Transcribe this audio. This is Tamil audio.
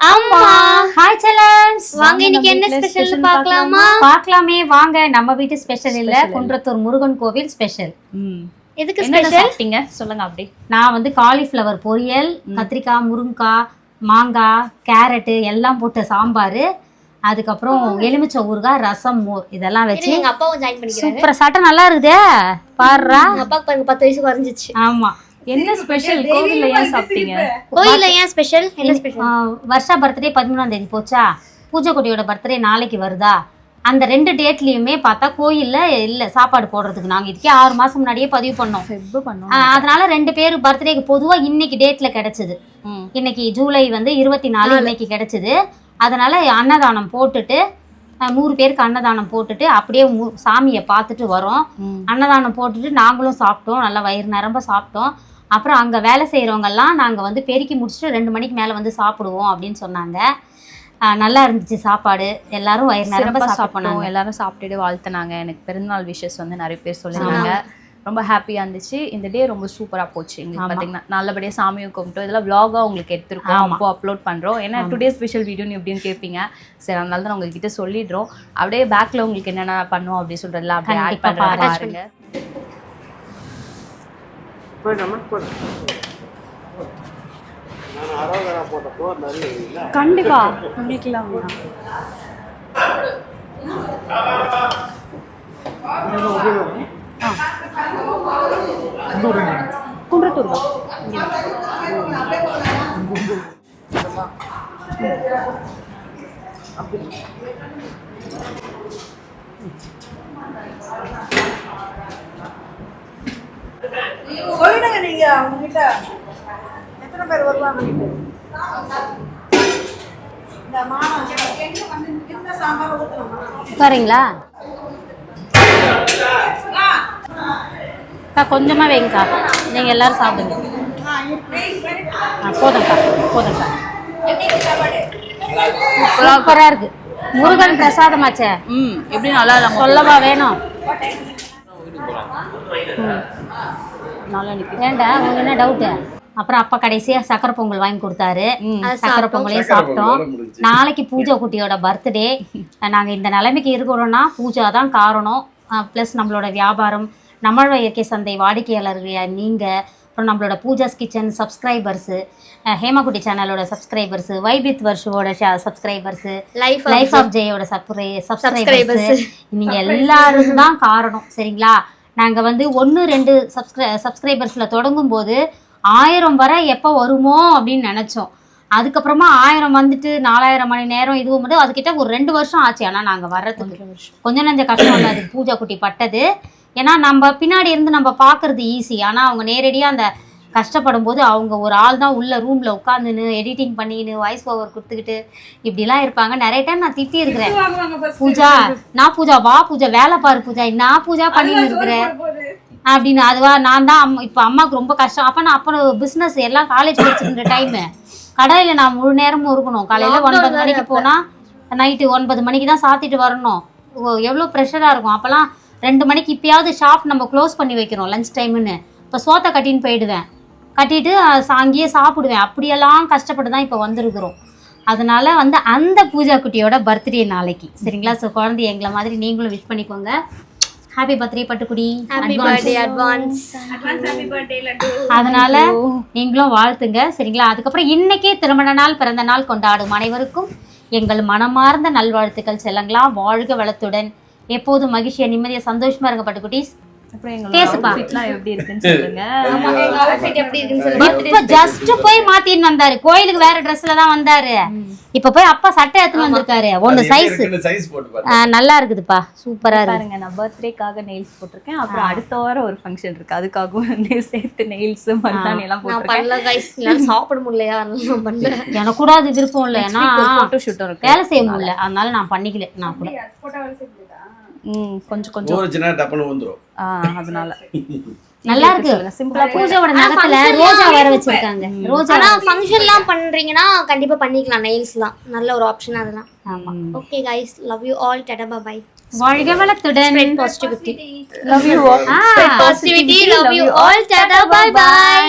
ஆமா ஹாய் செல்லம்ஸ், வாங்க இன்னைக்கு என்ன ஸ்பெஷல் பார்க்கலாமே வாங்க. நம்ம வீட்டு ஸ்பெஷல் இல்ல, குன்றத்தூர் முருகன் கோவில் ஸ்பெஷல். எதுக்கு ஸ்பெஷல் சாப்பிட்டீங்க சொல்லுங்க. அப்படி நான் வந்து காலிஃப்ளவர் பொரியல், கத்திரிக்காய், முருங்கைக்காய், மாங்காய், கேரட் எல்லாம் போட்டு சாம்பார், அதுக்கப்புறம் எலுமிச்சை ஊறுகாய், ரசம், மோர் இதெல்லாம் வச்சு எங்க அப்பாவும் ஜாயின் பண்ணிக்கிறாரு. சூப்பரா சாப்பிட்டா நல்லா இருக்குதே. பாருடா, அப்பாக்கு பாருங்க 10 வயசு குறைஞ்சிச்சு. ஆமா. என்ன ஸ்பெஷல்? கோவில்ல ஏன் சாப்பிட்டீங்க? கோயில்ல ஏன் ஸ்பெஷல்? என்ன ஸ்பெஷல்? வர்ஷா பர்த்டே 13ஆம் தேதி போச்சா, பூஜை குட்டியோட பர்த்டே நாளைக்கு வருதா, அந்த 2 டேட்லயுமே பார்த்தா கோயில்ல இல்ல சாப்பாடு போடுறதுக்கு. நாங்க இதுக்கே 6 மாசம் முன்னாடியே பதிவு பண்ணோம். அதனால 2 பேர் பர்த்டேக்கு பொதுவா இன்னைக்கு டேட்ல கிடைச்சது. இன்னைக்கு ஜூலை வந்து 24 இன்னைக்கு கிடைச்சது. அதனால அன்னதானம் போட்டுட்டு 100 பேருக்கு அன்னதானம் போட்டுட்டு அப்படியே சாமியை பார்த்துட்டு வரோம். அன்னதானம் போட்டுட்டு நாங்களும் சாப்பிட்டோம், நல்லா வயிறு நிரம்ப சாப்பிட்டோம். அப்புறம் அங்கே வேலை செய்கிறவங்கெல்லாம் நாங்கள் வந்து பெருக்கி முடிச்சுட்டு 2 மணிக்கு மேலே வந்து சாப்பிடுவோம் அப்படின்னு சொன்னாங்க. நல்லா இருந்துச்சு சாப்பாடு, எல்லாரும் வயிறு நிரம்ப சாப்பிட்டோம். எல்லாரும் சாப்பிட்டுட்டு வாழ்த்துனாங்க. எனக்கு பிறந்தநாள் விஷஸ் வந்து நிறைய பேர் சொல்லியிருந்தாங்க. ரொம்ப ஹாப்பியாக இருந்துச்சு. இந்த டே ரொம்ப சூப்பராக போச்சு. எங்களுக்கு பார்த்தீங்கன்னா நல்லபடியாக சாமியை கும்பிட்டோம். இதெல்லாம் விளாகாக உங்களுக்கு எடுத்துருக்கோம், அப்போ அப்லோட் பண்ணுறோம். ஏன்னா டுடே ஸ்பெஷல் வீடியோன்னு எப்படின்னு கேட்பீங்க. சரி, அதனால தான் உங்ககிட்ட சொல்லிடுறோம். அப்படியே பேக்கில் உங்களுக்கு என்னென்ன பண்ணுவோம் அப்படின்னு சொல்கிறதுல அப்படியே ஆட் பண்ணுறாங்க பாருங்க. கண்டிப்பா பண்ணிக்கலாம். குன்றத்தூர் சொல்லிடுங்க. நீங்க அவங்ககிட்ட எத்தனை பேர் வருவாங்க? உட்காருங்களா? கொஞ்சமா வைங்கக்கா, நீங்க எல்லாரும் சாப்பிடுங்க. போதும்க்கா, போதும்க்கா. சூப்பரா இருக்கு. முருகன் பிரசாதமாச்சே. எப்படி நல்லா இல்லை சொல்லவா வேணும்? ஏண்டா உங்களுக்கு என்ன டவுட்டு? அப்புறம் அப்பா கடைசியா சக்கரை பொங்கல் வாங்கி கொடுத்தாரு. சக்கரை பொங்கலையும் சாப்பிட்டோம். நாளைக்கு பூஜா குட்டியோட பர்த்டே. நாங்க இந்த நிலைமைக்கு இருக்கிறோம்னா பூஜா தான் காரணம். ப்ளஸ் நம்மளோட வியாபாரம், நம்மளோட இயற்கை சந்தை வாடிக்கையாளர்கள் நீங்கள், அப்புறம் நம்மளோட பூஜாஸ் கிச்சன் சப்ஸ்கிரைபர்ஸு, ஹேமாகுட்டி சேனலோட சப்ஸ்கிரைபர்ஸு, வைபித் வர்ஷுவோட சப்ஸ்கிரைபர்ஸு, லைஃப் ஆஃப் ஜெயோட சப்ஸ்கிரைபர்ஸு, நீங்கள் எல்லாரும் தான் காரணம். சரிங்களா? நாங்கள் வந்து 1-2 சப்ஸ்கிரைபர்ஸில் தொடங்கும் போது 1000 வரை எப்போ வருமோ அப்படின்னு நினச்சோம். அதுக்கப்புறமா 1000 வந்துட்டு 4000 மணி நேரம் இதுவும் வந்து அதுக்கிட்ட ஒரு 2 வருஷம் ஆச்சு. ஆனால் நாங்கள் வர்றதுக்கு கொஞ்சம் நஞ்ச கஷ்டம் இல்லை. அதுக்கு பூஜா குட்டி பட்டது. ஏன்னா நம்ம பின்னாடி இருந்து நம்ம பார்க்குறது ஈஸி, ஆனால் அவங்க நேரடியாக அந்த கஷ்டப்படும் போது அவங்க ஒரு ஆள் தான் உள்ள ரூமில் உட்காந்துன்னு எடிட்டிங் பண்ணின்னு வாய்ஸ் ஓவர் கொடுத்துக்கிட்டு இப்படிலாம் இருப்பாங்க. நிறைய டைம் நான் திட்டி இருக்கிறேன், பூஜா நான் பூஜா வா பூஜா வேலை பாரு பூஜா நான் பூஜா பண்ணின்னு இருக்கிறேன் அப்படின்னு. அதுவா நான் தான் இப்போ அம்மாவுக்கு ரொம்ப கஷ்டம். அப்போ பிஸ்னஸ் எல்லாம் காலேஜ் படிச்சுருந்த டைமு, கடையில் நான் முழு நேரமும் இருக்கணும். காலையில் 9 மணிக்கு போனால் நைட்டு 9 மணிக்கு தான் சாத்திட்டு வரணும். எவ்வளோ ப்ரெஷராக இருக்கும். அப்போல்லாம் 2 மணிக்கு இப்பயாவது ஷாப் நம்ம க்ளோஸ் பண்ணி வைக்கிறோம் லஞ்ச் டைமுன்னு. இப்போ சோத்தை கட்டின்னு போயிடுவேன், கட்டிட்டு அங்கேயே சாப்பிடுவேன். அப்படியெல்லாம் கஷ்டப்பட்டு தான் இப்போ வந்திருக்கிறோம். அதனால வந்து அந்த பூஜா குட்டியோட பர்த்டே நாளைக்கு. சரிங்களா? ஸோ குழந்தை எங்களை மாதிரி நீங்களும் விஷ் பண்ணிக்கோங்க. Happy birthday Pattukudi, advance. அதனால நீங்களும் வாழ்த்துங்க. சரிங்களா? அதுக்கப்புறம் இன்னைக்கே திருமண நாள், பிறந்த நாள் கொண்டாடும் அனைவருக்கும் எங்கள் மனமார்ந்த நல்வாழ்த்துக்கள். செல்லங்களா, வாழ்க வளத்துடன் எப்போதும் மகிழ்ச்சியா நிம்மதியா சந்தோஷமா இருங்க பட்டுக்குட்டீஸ். ஜஸ்ட் போய் மாத்தின்னு வந்தாரு. கோயிலுக்கு வேற ட்ரெஸ்ல தான் வந்தாரு. இப்ப போய் அப்பா சட்டை எடுத்துன்னு வந்திருக்காரு. ஒன்னு சைஸ் நல்லா இருக்குதுப்பா, சூப்பரா இருக்கு. நான் பர்த்டேக்காக நெயில்ஸ் போட்டிருக்கேன். அப்புறம் அடுத்த வாரம் ஒரு ஃபங்க்ஷன் இருக்கு, அதுக்காகவும் சேர்த்து நெயில்ஸ் மருதாணி எல்லாம் போட்டிருக்கேன். சாப்பிட முடியலையா? எனக்கு கூட அது விருப்பம் இல்லை, ஏன்னா போட்டோ ஷூட்டும் இருக்கு, வேலை செய்ய முடியல. அதனால நான் பண்ணிக்கல. நான் கூட கொஞ்சம் அதனால நல்லா இருக்கு. சிம்பிளா பூஜாவோட நகத்துல ரோஜா வேற வச்சிருக்காங்க. ரோஜா ஃபங்க்ஷன்லாம் பண்றீங்கன்னா கண்டிப்பா பண்ணிக்கலாம். நெயில்ஸ்லாம் நல்ல ஒரு ஆப்ஷன் அதெல்லாம். ஆமா. Okay guys, love you all. Tata bye bye. வாழ்க வளத்துடன். Positivity. Love you all. Positivity. Love you all. Tata bye by.